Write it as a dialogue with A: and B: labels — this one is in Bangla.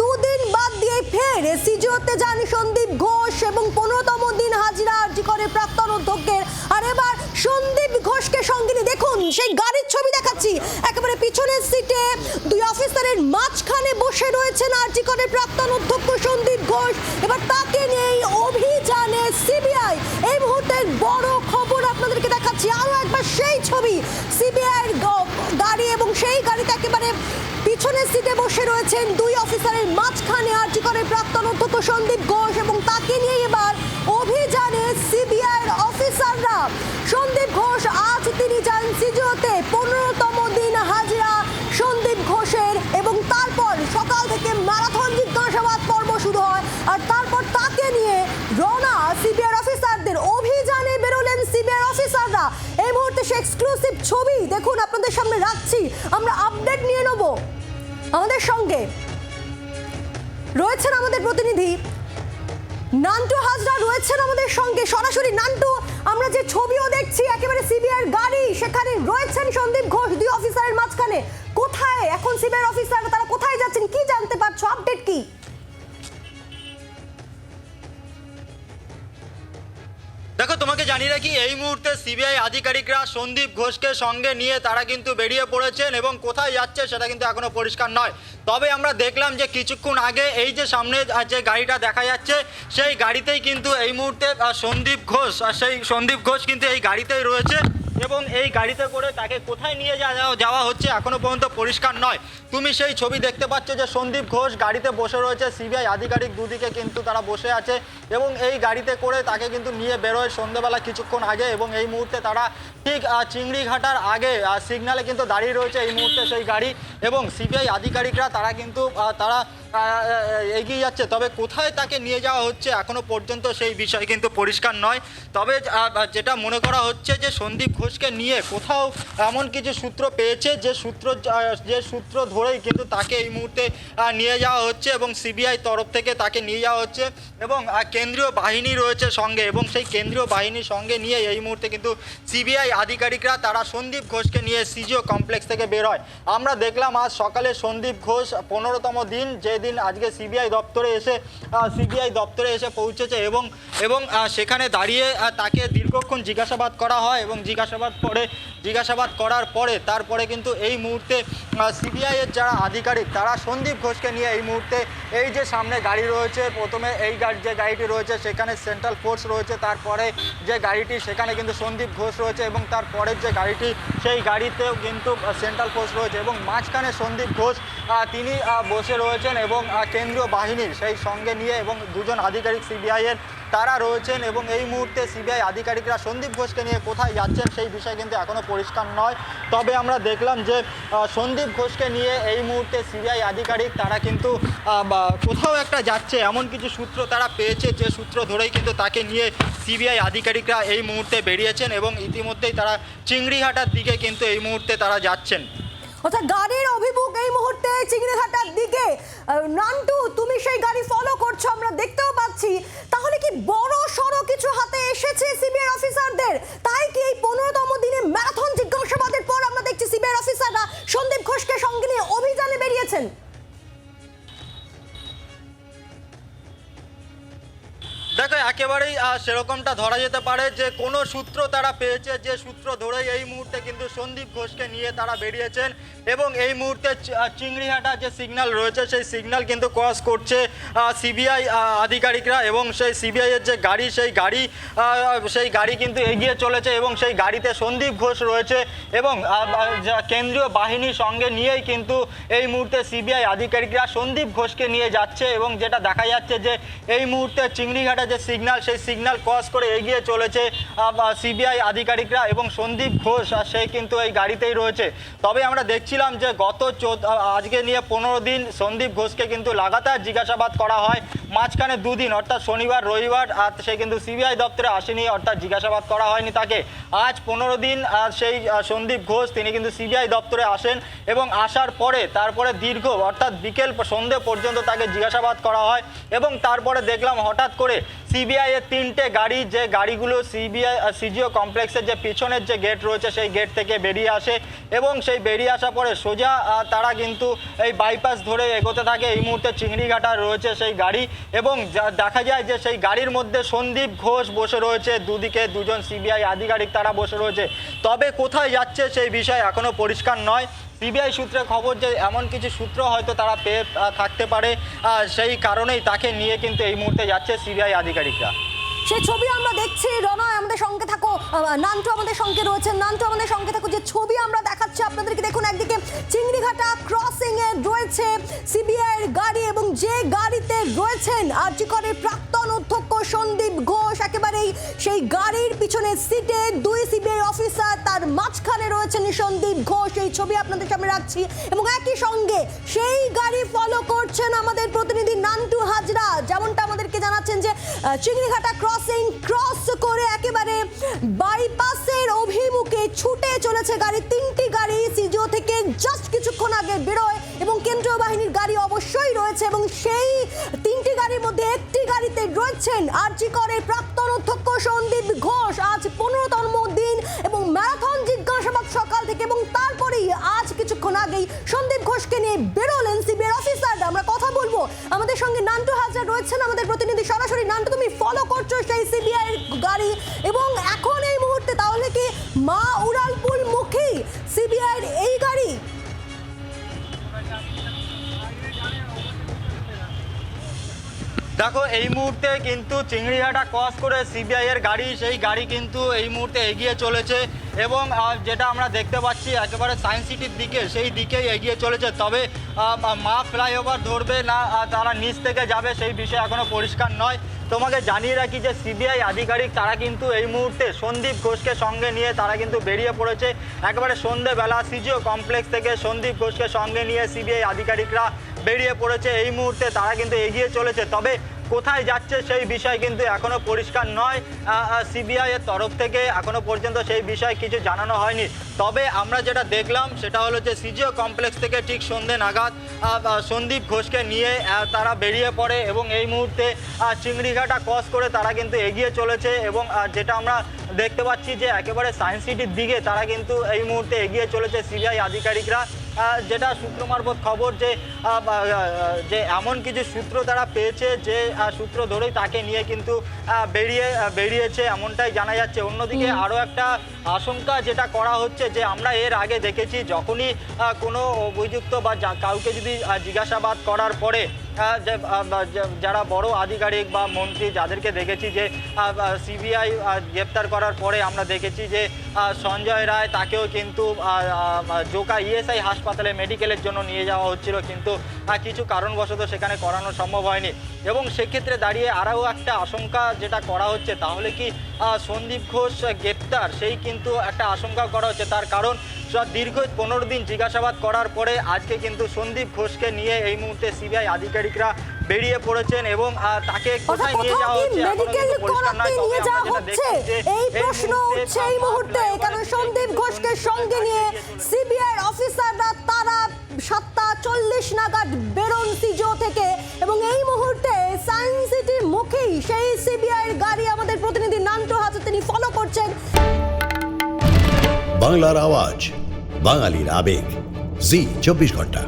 A: দুদিন বাদ দিয়ে ফের সিজিওতে যান সন্দীপ ঘোষ এবং 15তম দিন হাজিরা আরজি করে প্রাক্তন অধ্যক্ষের। আর এবার সন্দীপ ঘোষকে সঙ্গে নিয়ে দেখুন সেই গাড়ির ছবি দেখাচ্ছি, একেবারে পিছনের সিটে দুই অফিসারের মাঝখানে বসে রয়েছেন আরজি করে প্রাক্তন অধ্যক্ষ সন্দীপ ঘোষ। এবার তাকে নিয়ে অভিযানে সিবিআই। এই মুহূর্তের বড় খবর আপনাদেরকে দেখাচ্ছি, আরো একবার সেই ছবি, সিবিআইয়ের গাড়ি এবং সেই গাড়িতে একেবারে পিছনের সিটে বসে রয়েছেন দুই অফিসারের মাঝখানে আরজি করে প্রাক্তন অধ্যক্ষ সন্দীপ ঘোষ এবং তাকে নিয়ে এবার অভিযানে সিবিআইয়ের অফিসাররা। সন্দীপ ঘোষ আজ তিনি যান সিজিওতে, 15তম দিন হাজিরা সন্দীপ ঘোষের এবং তারপর সকাল থেকে ম্যারাথন জিজ্ঞাসাবাদ পর্ব শুরু হয়। আর তারপর তাকে নিয়ে রওনা সিবিআইয়ের অফিসারদের, অভিযানে বেরোলেন সিবিআইয়ের অফিসাররা। এই মুহূর্তে সে এক্সক্লুসিভ ছবি দেখুন আপনাদের সামনে রাখছি, আমরা আপডেট নিয়ে নেব। আমাদের সঙ্গে রয়েছেন আমাদের প্রতিনিধি নান্টু হাজরা, রয়েছেন আমাদের সঙ্গে সরাসরি। নান্টু, আমরা যে ছবিও দেখছি একেবারে সিবিআইয়ের গাড়ি, সেখানে রয়েছেন সন্দীপ ঘোষ দুই অফিসারের মাঝখানে। কোথায় এখন সিবিআইয়ের অফিসাররা, তারা কোথায় যাচ্ছেন, কি জানতে পারছো, আপডেট কি?
B: দেখো, তোমাকে জানিয়ে রাখি, এই মুহূর্তে সিবিআই আধিকারিকরা সন্দীপ ঘোষকে সঙ্গে নিয়ে তারা কিন্তু বেরিয়ে পড়েছেন এবং কোথায় যাচ্ছে সেটা কিন্তু এখনো পরিষ্কার নয়। তবে আমরা দেখলাম যে কিছুক্ষণ আগে এই যে সামনে যে গাড়িটা দেখা যাচ্ছে সেই গাড়িতেই কিন্তু এই মুহূর্তে সন্দীপ ঘোষ কিন্তু এই গাড়িতেই রয়েছে এবং এই গাড়িতে করে তাকে কোথায় নিয়ে যাওয়া হচ্ছে এখনো পর্যন্ত পরিষ্কার নয়। তুমি সেই ছবি দেখতে পাচ্ছ যে সন্দীপ ঘোষ গাড়িতে বসে রয়েছে, সিবিআই আধিকারিক দুদিকে কিন্তু তারা বসে আছে এবং এই গাড়িতে করে তাকে কিন্তু নিয়ে বেরোয় সন্ধ্যেবেলা কিছুক্ষণ আগে এবং এই মুহূর্তে তারা ঠিক চিংড়িঘাটার আগে সিগনালে কিন্তু দাঁড়িয়ে রয়েছে এই মুহূর্তে সেই গাড়ি এবং সিবিআই আধিকারিকরা তারা কিন্তু এগিয়ে যাচ্ছে। তবে কোথায় তাকে নিয়ে যাওয়া হচ্ছে এখনো পর্যন্ত সেই বিষয় কিন্তু পরিষ্কার নয়। তবে যেটা মনে করা হচ্ছে যে সন্দীপ ঘোষকে নিয়ে কোথাও এমন কিছু সূত্র পেয়েছে যে সূত্র ধরেই কিন্তু তাকে এই মুহূর্তে নিয়ে যাওয়া হচ্ছে এবং সিবিআই তরফ থেকে তাকে নিয়ে যাওয়া হচ্ছে এবং কেন্দ্রীয় বাহিনী রয়েছে সঙ্গে এবং সেই কেন্দ্রীয় বাহিনীর সঙ্গে নিয়ে এই মুহূর্তে কিন্তু সিবিআই আধিকারিকরা তারা সন্দীপ ঘোষকে নিয়ে সিজিও কমপ্লেক্স থেকে বেরোয়। আমরা দেখলাম আজ সকালে সন্দীপ ঘোষ 15তম দিন, যেদিন আজকে সিবিআই দপ্তরে এসে পৌঁছেছে এবং সেখানে দাঁড়িয়ে তাকে দীর্ঘক্ষণ জিজ্ঞাসাবাদ করা হয় এবং জিজ্ঞাসাবাদ করার পরে তারপরে কিন্তু এই মুহূর্তে সিবিআইয়ের যারা আধিকারিক তারা সন্দীপ ঘোষকে নিয়ে এই মুহূর্তে এই যে সামনে গাড়ি রয়েছে, প্রথমে যে গাড়িটি রয়েছে সেখানে সেন্ট্রাল ফোর্স রয়েছে, তারপরে যে গাড়িটি সেখানে কিন্তু সন্দীপ ঘোষ রয়েছে এবং তারপরের যে গাড়িটি সেই গাড়িতেও কিন্তু সেন্ট্রাল ফোর্স রয়েছে এবং মাঝখানে সন্দীপ ঘোষ তিনি বসে রয়েছেন এবং কেন্দ্রীয় বাহিনীর সেই সঙ্গে নিয়ে এবং দুজন আধিকারিক সিবিআইয়ের তারা রয়েছেন এবং এই মুহূর্তে সিবিআই আধিকারিকরা সন্দীপ ঘোষকে নিয়ে কোথায় যাচ্ছেন সেই বিষয় কিন্তু এখনও পরিষ্কার নয়। তবে আমরা দেখলাম যে সন্দীপ ঘোষকে নিয়ে এই মুহূর্তে সিবিআই আধিকারিক তারা কিন্তু কোথাও একটা যাচ্ছে এমন কিছু সূত্র তারা পেয়েছে, যে সূত্র ধরেই কিন্তু তাকে নিয়ে সিবিআই আধিকারিকরা এই মুহূর্তে বেরিয়েছেন এবং ইতিমধ্যেই তারা চিংড়িঘাটার দিকে কিন্তু এই মুহূর্তে তারা যাচ্ছেন।
A: অর্থাৎ গাড়ির অভিমুখ এই মুহূর্তে চিংড়িঘাটার দিকে। নান্টু, তুমি সেই গাড়ি ফলো করছো, আমরা দেখতেও পাচ্ছি। তাহলে কি বড় সড়ো কিছু হাতে এসেছে সিবিআই অফিসারদের? তাই কি এই 15তম দিনে ম্যারাথন জিজ্ঞাসাবাদের পর আমরা দেখছি সিবিআই অফিসাররা সন্দীপ ঘোষকে সঙ্গে নিয়ে অভিযানে বেরিয়েছেন?
B: দেখো, একেবারেই সেরকমটা ধরা যেতে পারে যে কোনো সূত্র তারা পেয়েছে, যে সূত্র ধরেই এই মুহূর্তে কিন্তু সন্দীপ ঘোষকে নিয়ে তারা বেরিয়েছেন এবং এই মুহূর্তে চিংড়িঘাটা যে সিগন্যাল রয়েছে সেই সিগন্যাল কিন্তু ক্রস করছে সিবিআই আধিকারিকরা এবং সেই সিবিআইয়ের যে গাড়ি সেই গাড়ি কিন্তু এগিয়ে চলেছে এবং সেই গাড়িতে সন্দীপ ঘোষ রয়েছে এবং কেন্দ্রীয় বাহিনীর সঙ্গে নিয়েই কিন্তু এই মুহূর্তে সিবিআই আধিকারিকরা সন্দীপ ঘোষকে নিয়ে যাচ্ছে এবং যেটা দেখা যাচ্ছে যে এই মুহূর্তে চিংড়িঘাটা যে সিগন্যাল সেই সিগন্যাল ক্রস করে এগিয়ে চলেছে সিবিআই আধিকারিকরা এবং সন্দীপ ঘোষ সে কিন্তু এই গাড়িতেই রয়েছে। তবে আমরা দেখছিলাম যে আজকে নিয়ে 15 দিন সন্দীপ ঘোষকে কিন্তু লাগাতার জিজ্ঞাসাবাদ করা হয়, মাঝখানে 2 দিন অর্থাৎ শনিবার রবিবার সে কিন্তু সিবিআই দপ্তরে আসেনি, অর্থাৎ জিজ্ঞাসাবাদ করা হয়নি তাকে। আজ 15 দিন সেই সন্দীপ ঘোষ তিনি কিন্তু সিবিআই দপ্তরে আসেন এবং আসার পরে তারপরে দীর্ঘ অর্থাৎ সন্ধে পর্যন্ত তাকে জিজ্ঞাসাবাদ করা হয় এবং তারপরে দেখলাম হঠাৎ করে সিবিআই এর 3টে গাড়ি, যে গাড়িগুলো সিজিও কমপ্লেক্সের যে পিছনের যে গেট রয়েছে সেই গেট থেকে বেরিয়ে আসে এবং সেই বেরিয়ে আসার পরে সোজা তারা কিন্তু এই বাইপাস ধরে এগোতে থাকে। এই মুহূর্তে চিংড়িঘাটা রয়েছে সেই গাড়ি এবং দেখা যায় যে সেই গাড়ির মধ্যে সন্দীপ ঘোষ বসে রয়েছে, দুদিকে দুজন সিবিআই আধিকারিক তারা বসে রয়েছে। তবে কোথায় যাচ্ছে সেই বিষয় এখনো পরিষ্কার নয়। সিবিআই সূত্রে খবর যে এমন কিছু সূত্র হয়তো তারা পেয়ে থাকতে পারে, সেই কারণেই তাকে নিয়ে কিন্তু এই মুহূর্তে যাচ্ছে সিবিআই আধিকারিকরা।
A: সেই ছবি আমরা দেখছি। রনয় আমাদের সঙ্গে থাকো, নান্টু আমাদের সঙ্গে রয়েছেন। নান্টু আমাদের সঙ্গে থাকো, যে ছবি আমরা দেখাচ্ছি আপনাদেরকে, দেখুন একদিকে চিংড়িঘাটা ক্রসিং এ রয়েছে সিবিআই এর গাড়ি এবং যে গাড়িতে রয়েছেন আরজিকরের প্রাক্তন অধ্যক্ষ সন্দীপ ঘোষ, একেবারেই সেই গাড়ির পিছনে সিটে 2 সিবিআই অফিসার, তার মাঝখানে রয়েছেন সন্দীপ ঘোষ। এই ছবি আপনাদের সামনে রাখছি এবং একই সঙ্গে সেই গাড়ি ফলো করছেন আমাদের প্রতিনিধি নান্টু হাজরা। যেমনটা আমাদেরকে জানাচ্ছেন যে চিংড়িঘাটা ক্রস করে একেবারে বাইপাসের অভিমুখে ছুটে চলেছে গাড়ি। 3টি গাড়ি সিজিও থেকে জাস্ট কিছুক্ষণ আগে বেরোয় এবং কেন্দ্রীয় বাহিনীর গাড়ি অবশ্যই রয়েছে এবং সেই 3টি গাড়ির মধ্যে একটি গাড়িতে রয়েছেন আরজিকরের প্রাক্তন অধ্যক্ষ সন্দীপ ঘোষ। আজ 15তম দিন এবং ম্যারাথন জিজ্ঞাসাবাদ সকাল থেকে এবং তারপরেই আজ কিছুক্ষণ আগেই সন্দীপ ঘোষকে নিয়ে বেরোলেন সিবিআই অফিসাররা। আমরা কথা বলবো, আমাদের সঙ্গে নান্টু হাজরা রয়েছেন আমাদের প্রতিনিধি সরাসরি। নান্টু, তুমি ফলো করছো সেই সিবিআই গাড়ি এবং এখন এই মুহূর্তে তাহলে কি মা উড়ালপুল মুখী সিবিআই এই গাড়ি?
B: দেখো, এই মুহূর্তে কিন্তু চিংড়িঘাটা ক্রস করে সিবিআই এর গাড়ি, সেই গাড়ি কিন্তু এই মুহূর্তে এগিয়ে চলেছে এবং যেটা আমরা দেখতে পাচ্ছি একেবারে সায়েন্স সিটির দিকে, সেই দিকেই এগিয়ে চলেছে। তবে মা ফ্লাইওভার ধরবে না তারা নিচ থেকে যাবে সেই বিষয়ে এখনো পরিষ্কার নয়। তোমাকে জানিয়ে রাখি যে সিবিআই আধিকারিক তারা কিন্তু এই মুহূর্তে সন্দীপ ঘোষকে সঙ্গে নিয়ে তারা কিন্তু বেরিয়ে পড়েছে। একেবারে সন্ধ্যেবেলা সিজিও কমপ্লেক্স থেকে সন্দীপ ঘোষকে সঙ্গে নিয়ে সিবিআই আধিকারিকরা বেরিয়ে পড়েছে। এই মুহূর্তে তারা কিন্তু এগিয়ে চলেছে। তবে কোথায় যাচ্ছে সেই বিষয় কিন্তু এখনো পরিষ্কার নয়। সিবিআই এর তরফ থেকে এখনো পর্যন্ত সেই বিষয়ে কিছু জানানো হয়নি। তবে আমরা যেটা দেখলাম সেটা হলো যে সিজিও কমপ্লেক্স থেকে ঠিক সন্ধ্যে নাগাদ সন্দীপ ঘোষকে নিয়ে তারা বেরিয়ে পড়ে এবং এই মুহূর্তে চিংড়িঘাটা ক্রস করে তারা কিন্তু এগিয়ে চলেছে এবং যেটা আমরা দেখতে পাচ্ছি যে একেবারে সায়েন্স সিটির দিকে তারা কিন্তু এই মুহূর্তে এগিয়ে চলেছে সিবিআই আধিকারিকরা। যেটা সূত্র মারফত খবর যে এমন কিছু সূত্র তারা পেয়েছে, যে সূত্র ধরেই তাকে নিয়ে কিন্তু বেরিয়েছে এমনটাই জানা যাচ্ছে। অন্যদিকে আরও একটা আশঙ্কা যেটা করা হচ্ছে যে আমরা এর আগে দেখেছি যখনই কোনো অভিযুক্ত বা কাউকে যদি জিজ্ঞাসাবাদ করার পরে যারা বড় আধিকারিক বা মন্ত্রী যাদেরকে দেখেছি যে সিবিআই গ্রেপ্তার করার পরে আমরা দেখেছি যে সঞ্জয় রায় তাকেও কিন্তু জোকা ইএসআই হাসপাতালে মেডিকেলের জন্য নিয়ে যাওয়া হচ্ছিল, কিন্তু কিছু কারণবশত সেখানে করানো সম্ভব হয়নি। এবং সেক্ষেত্রে দাঁড়িয়ে আরও একটা আশঙ্কা যেটা করা হচ্ছে, তাহলে কি সন্দীপ ঘোষ গ্রেপ্তার, সেই কিন্তু একটা আশঙ্কা করা হচ্ছে। তার কারণ দীর্ঘ 15 দিন জিজ্ঞাসাবাদ করার পরে আজকে কিন্তু সন্দীপ ঘোষকে নিয়ে এই মুহূর্তে সিবিআই আধিকারিকরা বেরিয়ে পড়েছেন এবং তাকে কোথায় নিয়ে যাওয়া হচ্ছে
A: মেডিকেল করাতে নিয়ে যাওয়া হচ্ছে এই প্রশ্ন উঠছে এই মুহূর্তে। কারণ সন্দীপ ঘোষকে সঙ্গে নিয়ে সিবিআই অফিসাররা তারা 7:40 নাগাদ বেরোন সিজিও থেকে এবং এই মুহূর্তে সায়েন্স সিটির মুখেই সেই সিবিআই এর গাড়ি আমাদের প্রতিনিধি নান্টু হাজরা তিনি ফলো করছেন।
C: বাংলার আওয়াজ, বাঙালির আবেগ, জি 24 ঘন্টা।